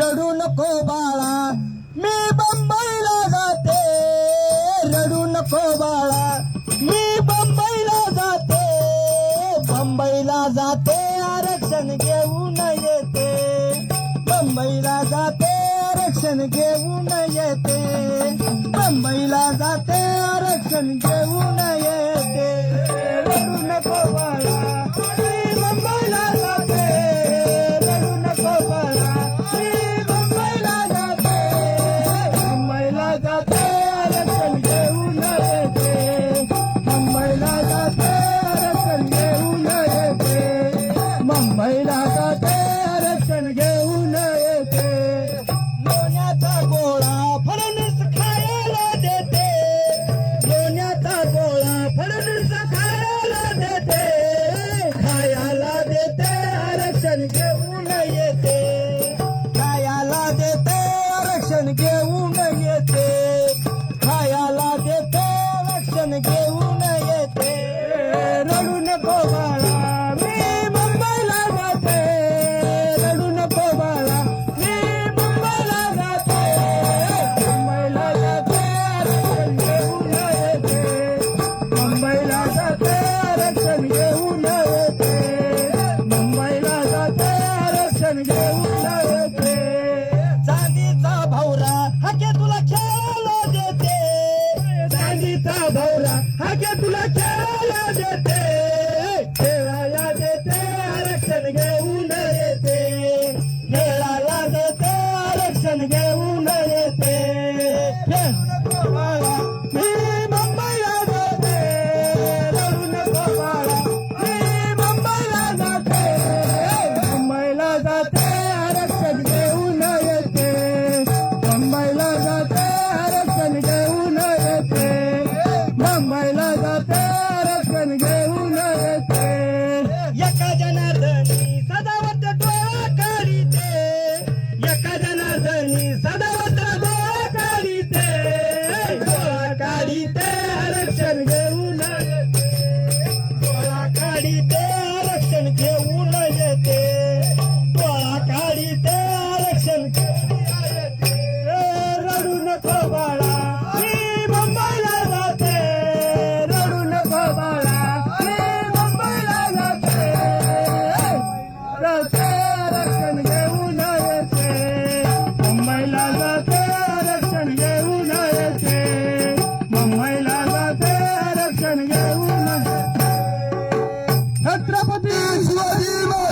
रडू नको बाळा मी बंबईला जाते, रडू नको बाळा मी बंबईला जाते, बंबईला जाते आरक्षण घेऊन येते, बंबईला जाते आरक्षण घेऊन येते, बंबईला जाते आरक्षण घेऊन येते, रडू नको बाळा मी बंबईला जाते, रडू नको बाळा मी बंबईला जाते, बंबईला जाते आरक्षण घेऊन येते, बंबईला जाते आरक्षण घेऊन येते, मुंबईला जाते आरक्षण घेऊन येते, लोण्याचा गोळा फडणवीस खायला देते, लोण्याचा गोळा फडणवीस खायला देते, खायला देते आरक्षण घेऊन येते, खायला देते आरक्षण घेऊन येते, खायला देते आरक्षण घेऊन येते, रडू नको बाळा मी मुंबईला जाते, रडू नको बाळा मी मुंबईला जाते, मुंबईला जाते आरक्षण घेऊन येते, मुंबईला जाते आरक्षण घेऊन येते, मुंबईला जाते आरक्षण घेऊन येते, चांदीचा भौरा हाके तुला खेळायला देते, चांदीचा भौरा हाके तुला खेळायला देते, खेळायला देते आरक्षण घेऊन येते, खेळायला देते आरक्षण घेऊन